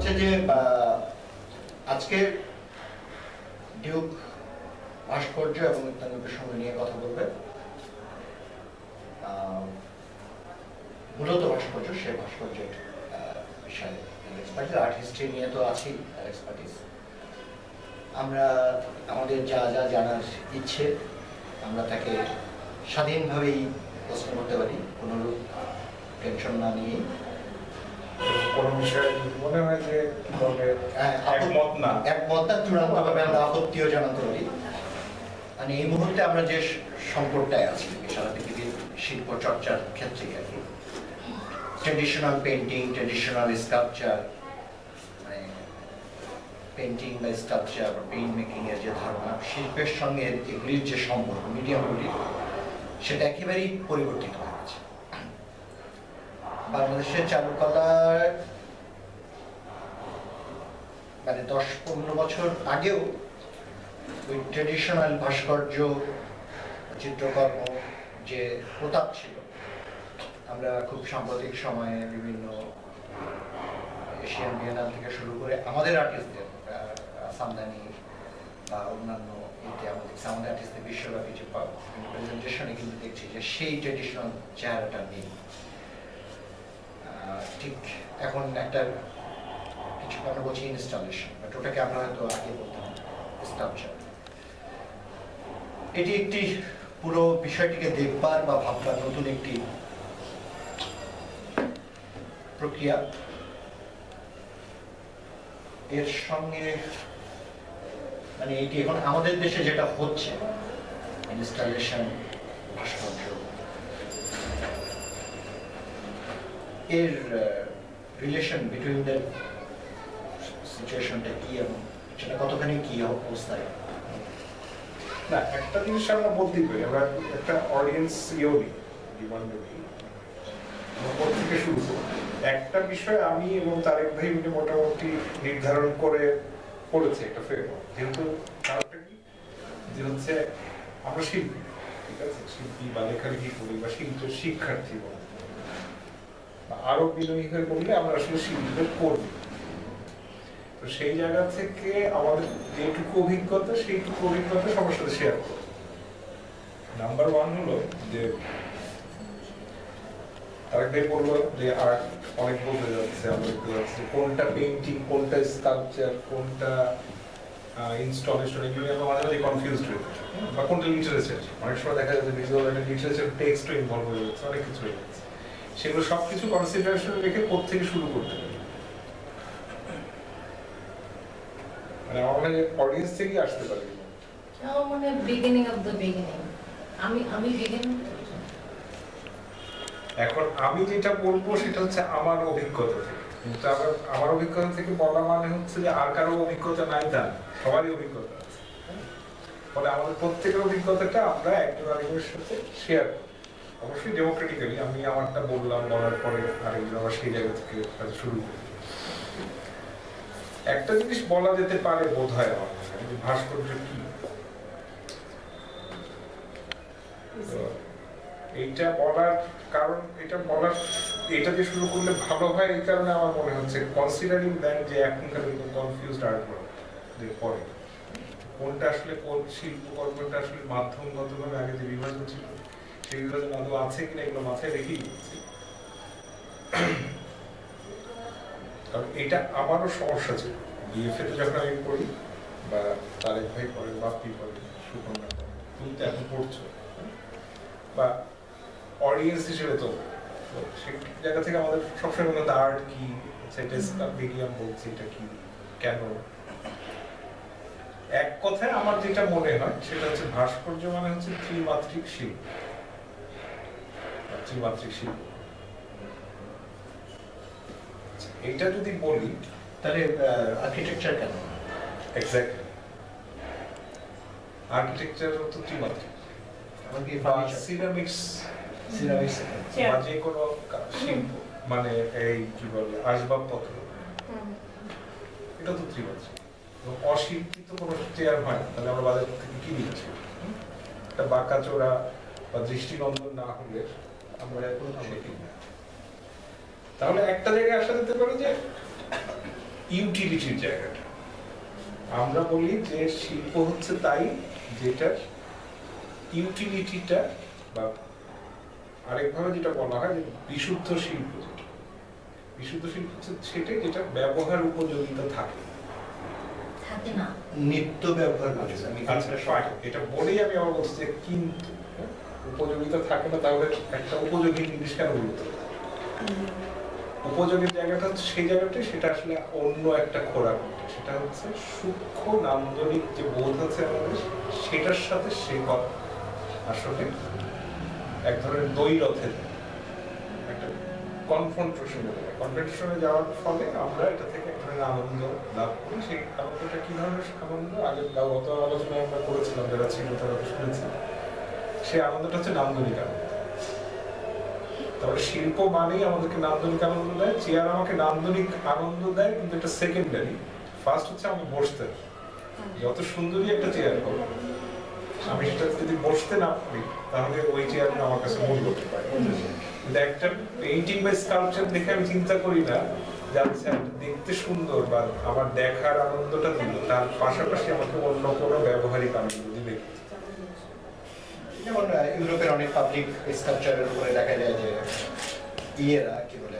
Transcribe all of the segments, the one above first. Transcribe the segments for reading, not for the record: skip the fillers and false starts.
হচ্ছে যে আজকে ডিউক ভাস্কর্য এবং ইত্যাদির সঙ্গে নিয়ে কথা বলবে। মূলত ভাস্কর্য, সে ভাস্কর্যের বিষয়ে এক্সপার্টিস, আর্ট হিস্ট্রি নিয়ে তো আছেই এক্সপার্টিস। আমরা আমাদের যা যা জানার ইচ্ছে আমরা তাকে স্বাধীনভাবেই প্রশ্ন করতে পারি, কোনোরূপ টেনশন না নিয়ে। কোনো বিষয়ে মনে হয় যে একমত না, চূড়ান্তভাবে আমরা আপত্তিও জানাতে পারি। মানে এই মুহূর্তে আমরা যে সংকটটায় আছি সারা পৃথিবীর শিল্প চর্চার ক্ষেত্রে আর কি, ট্রেডিশনাল পেন্টিং, ট্রেডিশনাল স্কাল্পচার, মানে পেন্টিং বা স্কাল্পচার বা পেইন্ট মেকিং এর যে ধারণা, শিল্পের সঙ্গে এগুলির যে সম্পর্ক মিডিয়ামগুলি, সেটা একেবারেই পরিবর্তিত হয়ে গেছে। বাংলাদেশের চারুকলার মানে 10-15 বছর আগেও ওই ট্রেডিশনাল ভাস্কর্য, চিত্রকর্ম যে প্রতাপ ছিল, আমরা খুব সাম্প্রতিক সময়ে বিভিন্ন এশিয়ান বিয়েনাল থেকে শুরু করে আমাদের আর্টিস্টদের সামদানি বা অন্যান্য আমাদের আর্টিস্টদের বিশ্বব্যাপী যে প্রেজেন্টেশনে কিন্তু দেখছি যে সেই ট্রেডিশনাল চেহারাটা নেই। ঠিক এখন একটা কিছু আমরা বলছি ইনস্টলেশন, বাট ওটাকে আমরা হয়তো আগে বলতাম স্কাল্পচার। এটি একটি পুরো বিষয়টিকে দেখবার বা ভাববার নতুন একটি প্রক্রিয়া। এর সঙ্গে মানে এটি এখন আমাদের দেশে যেটা হচ্ছে ইনস্টলেশন, ভাস্কর্য, এর রিলেশন বিটুইন দ্য সিচুয়েশনটা কি এবং সেটা কতখানি কি অবস্থায়? না, একটা জিনিস আমরা বলতেই পারি, আমরা একটা অডিয়েন্স থেকে শুরু করি। একটা বিষয় আমি এবং তারেক ভাই মিলে মোটামুটি নির্ধারণ করে পড়েছে একটা ফ্রেমওয়ার্ক, যেহেতু কারণটা কি যে হচ্ছে আমরা শিল্পী, ঠিক আছে, শিল্পী বা লেখালেখি করি বা শিল্পের শিক্ষার্থী বলি, আরো বিনয়ী হয়ে বললে আমরা আসলে শিল্পীদের কর্মী। তো সেই জায়গা থেকে আমাদের যেটুকু অভিজ্ঞতা সেইটুকু অভিজ্ঞতা সবার সাথে শেয়ার করব। নাম্বার 1 হলো যে আরেকটাই বলবো যে আর্ট অনেক বলতে যাচ্ছে, আমরা দেখতে যাচ্ছি কোনটা পেইন্টিং, কোনটা স্কাল্পচার, কোনটা ইনস্টলেশন, এগুলো আমরা মাঝে মাঝে কনফিউজড হয়ে যাচ্ছি, বা কোনটা লিটারেচার। অনেক সময় দেখা যাচ্ছে ভিজুয়াল একটা লিটারেচার টেক্সটও ইনভলভ হয়ে যাচ্ছে, অনেক কিছু হয়ে যাচ্ছে। সেগুলো সবকিছু কনসিডারেশন রেখে কোত্থেকে শুরু করতে পারি, মানে আমাদের অডিয়েন্স থেকে আসতে পারি। মানে বিগিনিং অফ দ্য বিগিনিং। আমি বিগিন এখন আমি যেটা বলবো সেটা হচ্ছে আমার অভিজ্ঞতা থেকে, কিন্তু আমার অভিজ্ঞতা থেকে বলা মানে হচ্ছে যে আর কারো অভিজ্ঞতা নাই তা, সবারই অভিজ্ঞতা আছে। ফলে আমাদের প্রত্যেকের অভিজ্ঞতাটা আমরা একজন আরেকজনের সাথে শেয়ার করি, অবশ্যই ডেমোক্রেটিক্যালি। আমি আমারটা বললাম, বলার পরে আরেকজন আবার সেই জায়গা থেকে শুরু করি। একটা জিনিস বলা যেতে পারে বোধ হয় আমার, যে ভাস্কর্য কি, এইটা বলার কারণ, এটা দিয়ে শুরু করলে ভালো হয় এই কারণে আমার মনে হচ্ছে, কনসিডারিং দ্যাট যে এখনকার কনফিউজড আর্ট পরে কোনটা আসলে কোন শিল্পকর্মটা আসলে মাধ্যমগতভাবে আগে যে বিভাজন ছিল সেই বিভাজন আদৌ আছে কিনা এগুলো মাথায় রেখেই বলছি। কারণ এটা আমারও সমস্যা ছিল বিএফএ তে যখন আমি পড়ি, বা তারেক ভাই পড়েন, বাপ্পি পড়েন, সুকন্যা পড়েন, তুমি তো এখন পড়ছো, বা অডিয়েন্স হিসেবে তো সেই জায়গা থেকে আমাদের সবসময় মনে হয় আর্ট কি, সেটা মিডিয়াম বলছি, এটা কি, কেন। এক কথায় আমার যেটা মনে হয় সেটা হচ্ছে ভাস্কর্য মানে হচ্ছে ত্রিমাত্রিক শিল্প, ত্রিমাত্রিক শিল্প। এইটা যদি বলি তাহলে আর্কিটেকচার কেন? এক্স্যাক্টলি, আর্কিটেকচার তো ত্রিমাত্রিক, এমনকি সিরামিক্স সিরামিক্স বা যে কোনো শিল্প, মানে এই কি বলে আসবাবপত্র, এটা তো ত্রিমাত্রিক। অশিল্পিত কোনো চেয়ার হয় তাহলে আমরা বাজার থেকে কিনি, একটা বাঁকা চোরা বা দৃষ্টিনন্দন না হলে আমরা কিনি না। তাহলে একটা জায়গায় আসা যেতে পারে যে ইউটিলিটির জায়গাটা। আমরা বলি যে শিল্প হচ্ছে তাই যেটার ইউটিলিটিটা, বা আরেকভাবে যেটা বলা হয় যে বিশুদ্ধ শিল্প, যেটা বিশুদ্ধ শিল্প হচ্ছে সেটাই যেটা ব্যবহার উপযোগিতা থাকে না নিত্য ব্যবহার করছে। আমি এটা বলেই আমি আবার বলছি যে কিন্তু উপযোগিতা থাকে না, তাহলে একটা উপযোগী জিনিস কেন বলতে হবে? উপযোগের জায়গাটা হচ্ছে সেই জায়গাটাই, সেটা আসলে অন্য একটা খোরাক, সেটা হচ্ছে সূক্ষ্ম নান্দনিক যে বোধ আছে আমাদের, সেটার সাথে সে আসলে এক ধরনের দ্বৈরথে একটা কনফ্রন্টেশনে যাওয়ার ফলে আমরা এটা থেকে এক ধরনের আনন্দ লাভ করি। সেই আনন্দটা কি ধরনের আনন্দ, আগে গত আলোচনায় আমরা করেছিলাম, যারা ছিল তারা শুনেছি, সেই আনন্দটা হচ্ছে নান্দনিক আনন্দ। তারপরে শিল্প মানেই আমাদেরকে নান্দনিক আনন্দ দেয়, চেয়ার আমাকে নান্দনিক আনন্দ দেয়, কিন্তু এটা সেকেন্ডারি। ফার্স্ট হচ্ছে আমাকে বসতে, যত সুন্দরী একটা চেয়ার হবে, আমি সেটা যদি বসতে না পারি তাহলে ওই চেয়ারটা আমার কাছে মূল্য পায়। কিন্তু একটা পেইন্টিং বা স্কাল্পচার দেখে আমি চিন্তা করি না যাচ্ছে দেখতে সুন্দর বা আমার দেখার আনন্দটা দিল, তার পাশাপাশি আমাকে অন্য কোনো ব্যবহারিক আনন্দ দিবে। যেমন ইউরোপের অনেক পাবলিক স্ট্রাকচারের উপরে দেখা যায় যে ইয়েরা কি বলে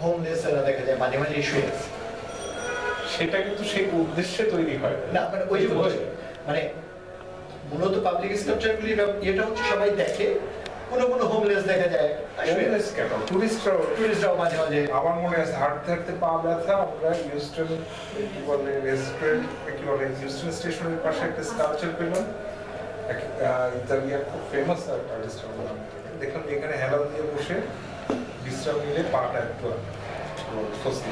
হোমলেসেরা দেখা যায় মাঝে মাঝে শুয়ে আছে। সেটা কিন্তু সেই উদ্দেশ্যে তৈরি হয় না, মানে ওই যে মানে মূলত পাবলিক স্ট্রাকচারগুলি এটা হচ্ছে সবাই দেখে, কোনো কোনো হোমলেস দেখা যায়। হোমলেস কেন, টুরিস্টরাও মাঝে মাঝে। আমার মনে আছে হাঁটতে হাঁটতে পা ব্যথা, আমরা হিউস্টন কি বলে রেস্টুরেন্ট কি বলে হিউস্টন স্টেশনের পাশে একটা স্কাল্পচার পেলাম, ইতালিয়ান খুব ফেমাস আর্টিস্ট, দেখলাম এখানে হেলাল দিয়ে বসে বিশ্রাম নিলে পাটা একটু স্বস্তি।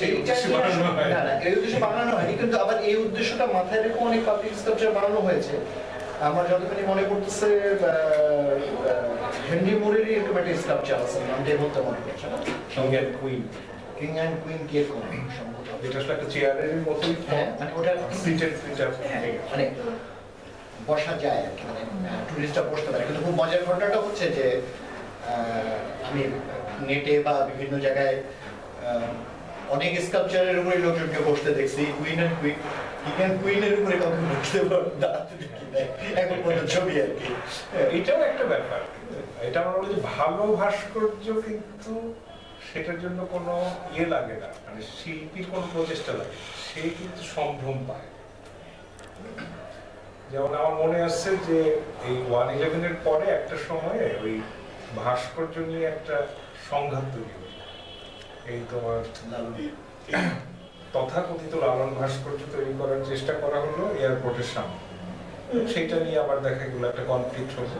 এই উদ্দেশ্যে বানানো হয়নি, কিন্তু আবার এই উদ্দেশ্যটা মাথায় রেখে অনেক পাবলিক স্ট্রাকচার বানানো হয়েছে। আমার যতখানি মনে পড়তেছে হেনরি মুরেরই এরকম একটা স্ট্রাকচার আছে, নামটা এই মুহূর্তে মনে পড়ছে না, কিং অ্যান্ড কুইন কে সম্ভবত, এটা আসলে একটা চেয়ারের মতোই, হ্যাঁ মানে ওটা সিটের মানে বসা যায় আর কি, মানে টুরিস্টরা বসতে পারে। কিন্তু খুব মজার ঘটনাটা হচ্ছে যে আমি নেটে বা বিভিন্ন জায়গায় অনেক স্কাল্পচারের উপরে লোকজনকে বসতে দেখছি, queen and queen, king and কুইনের উপরে কখন বসতে দাঁড়াতে দেখি নাই এখন পর্যন্ত ছবি আর কি। এটাও একটা ব্যাপার, এটা আমার বলে যে ভালো ভাস্কর্য কিন্তু সেটার জন্য কোনো ইয়ে লাগে না, মানে শিল্পীর কোনো প্রচেষ্টা লাগে, সে কিন্তু সম্ভ্রম পায়। যেমন আমার মনে আসছে যে এই 1/11-এর পরে একটা সময়ে ওই ভাস্কর্য নিয়ে একটা সংঘাত তৈরি হলো। এই তোমার তথাকথিত লালন ভাস্কর্য তৈরি করার চেষ্টা করা হলো এয়ারপোর্টের সামনে, সেটা নিয়ে আবার দেখা গেলো একটা কনফ্লিক্ট হলো।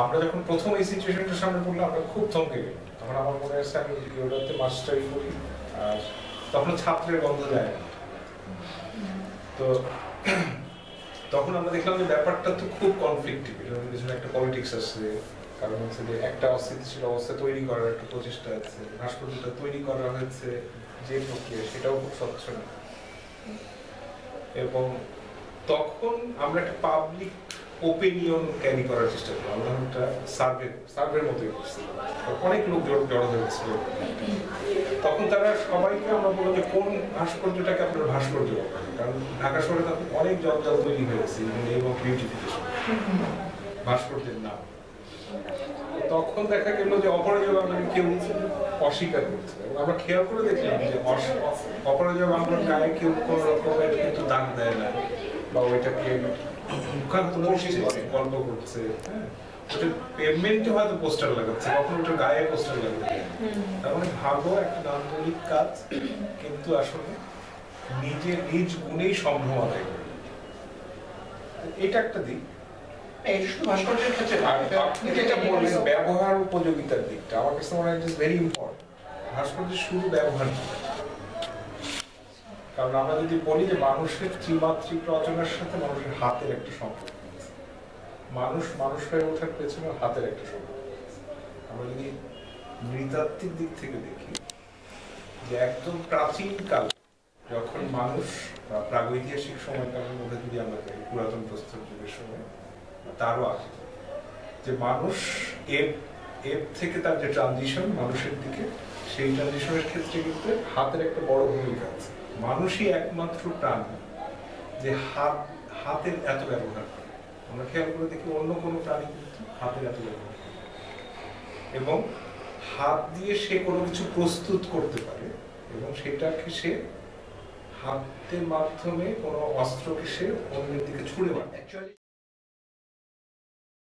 আমরা যখন প্রথম এই সিচুয়েশনটার সামনে পড়লাম আমরা খুব থমকে গেলাম। তখন আমার মনে আছে আমি ইউরোপে মাস্টারি করি, আর তখন ছাত্রের গন্ধ যায় না, তো তখন আমরা দেখলাম যে ব্যাপারটা তো খুব কনফ্লিক্টিভ, এটার পিছনে একটা পলিটিক্স আছে, কারণ হচ্ছে যে একটা অস্থিতিশীল অবস্থা তৈরি করার একটা প্রচেষ্টা আছে, ভাস্কর্যটা তৈরি করা হয়েছে যে প্রক্রিয়া সেটাও খুব স্বচ্ছ না, এবং তখন আমরা একটা পাবলিক ওপিনিয়ন ক্যারি করার চেষ্টা করলাম। আমরা একটা সার্ভের মতোই করছিলাম, অনেক লোক জড়ো হয়ে গেছিল। তখন তারা সবাইকে আমরা বললাম যে কোন ভাস্কর্যটাকে আপনার ভাস্কর্য, কারণ ঢাকা শহরে তখন অনেক জঞ্জাল তৈরি হয়েছে এবং বিউটিফিকেশন ভাস্কর্যের নাম। তখন দেখা গেল যে অপরাজয় বাংলাকে কেউ অস্বীকার করছে, এবং আমরা খেয়াল করে দেখলাম যে অপরাজয় বাংলার গায়ে কেউ কোন রকমের কিন্তু দাগ দেয় না, বা ওইটাকে গল্প করছে, পেভমেন্টে হয়তো পোস্টার লাগাচ্ছে, কখনো ওটার গায়ে পোস্টার লাগাচ্ছে। তার মানে ভালো একটা নান্দনিক কাজ, কিন্তু আসলে নিজ গুণেই সম্ভ্রম আদায় করে, এটা একটা দিক। ভাস্কর্যের ক্ষেত্রে আপনি যেটা বললেন ব্যবহার উপযোগিতার দিকটা আমার কাছে মনে হয় ভেরি ইম্পর্টেন্ট। ভাস্কর্য শুধু ব্যবহার, কারণ আমরা যদি বলি যে মানুষের ত্রিমাত্রিক রচনার সাথে মানুষের হাতের একটা সম্পর্ক, মানুষ হয়ে ওঠার পেছনে হাতের একটা সম্পর্ক। আমরা যদি নৃতাত্ত্বিক দিক থেকে দেখি যে একদম প্রাচীন কাল যখন মানুষ বা প্রাগৈতিহাসিক সময়কালের মধ্যে যদি আমরা যাই, পুরাতন প্রস্তর যুগের সময় তারও আগে, যে মানুষ এর এর থেকে তার যে ট্রানজিশন মানুষের দিকে, সেই ট্রানজিশনের ক্ষেত্রে কিন্তু হাতের একটা বড় ভূমিকা আছে। মানুষই একমাত্র প্রাণী যে হাতের এত ব্যবহার করে। আমরা খেয়াল করে দেখি অন্য কোনো প্রাণী কিন্তু হাতের এত ব্যবহার করে, এবং হাত দিয়ে সে কোনো কিছু প্রস্তুত করতে পারে, এবং সেটাকে সে হাতের মাধ্যমে কোনো অস্ত্রকে সে অন্যের দিকে ছুড়ে মারে। অ্যাকচুয়ালি